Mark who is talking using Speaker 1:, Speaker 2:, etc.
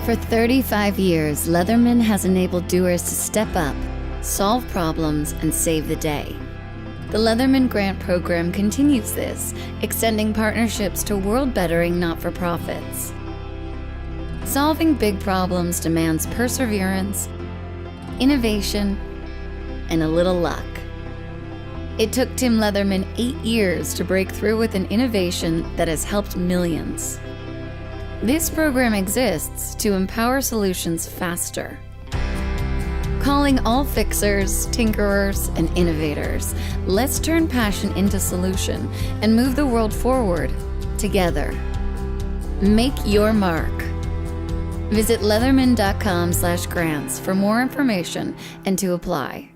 Speaker 1: For 35 years, Leatherman has enabled doers to step up, solve problems, and save the day. The Leatherman Grant Program continues this, extending partnerships to world-bettering not-for-profits. Solving big problems demands perseverance, innovation, and a little luck. It took Tim Leatherman 8 years to break through with an innovation that has helped millions. This program exists to empower solutions faster. Calling all fixers, tinkerers, and innovators, let's turn passion into solution and move the world forward together. Make your mark. Visit leatherman.com/grants for more information and to apply.